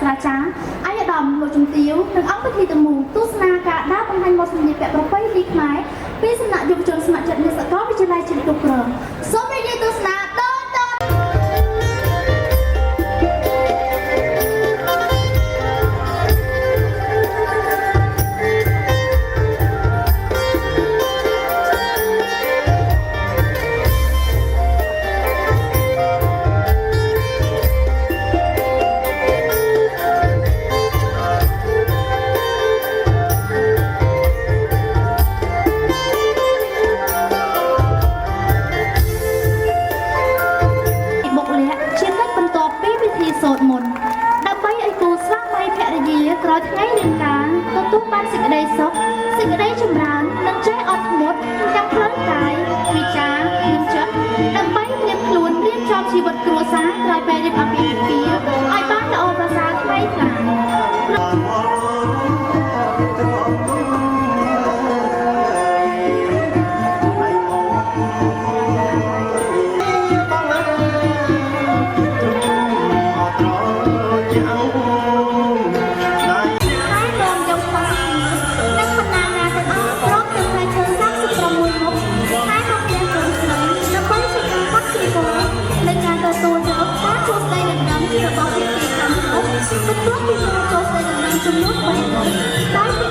ស្រាចារ្យអាយដាមលោកជំទាវនិងអង្គពិធីទាំងមូលទស្សនាការដើរបង្ហាញម៉ូដសម្លៀកពាក់ប្រពៃណីខ្មែរពីសំណាក់យុវជនស្ម័គ្រចិត្តនៃសាកលវិទ្យាល័យជាតិគ្រប់គ្រងសូមរីករាយទស្សនាសូត្រមន្តដើម្បីឲ្យគូស្វាមីភរិយាក្រោយថ្ងៃរៀបការទទួលបានសេចក្តីសុខសេចក្តីចម្រើននិងចេះអត់ធ្មត់ទាំងផ្លូវកាយវិជ្ជានិងចិត្តដើម្បីត្រៀមខ្លួនរៀបចំជីវិតគ្រួសារក្រោយពេលរៀបអាពាហ៍ពិពាហ៍ឲ្យបានល្អប្រសើរថ្មីថ្លាបន្ទាប់ពីចូលស្ដីដណ្ដឹងចំនួន3 ដោយ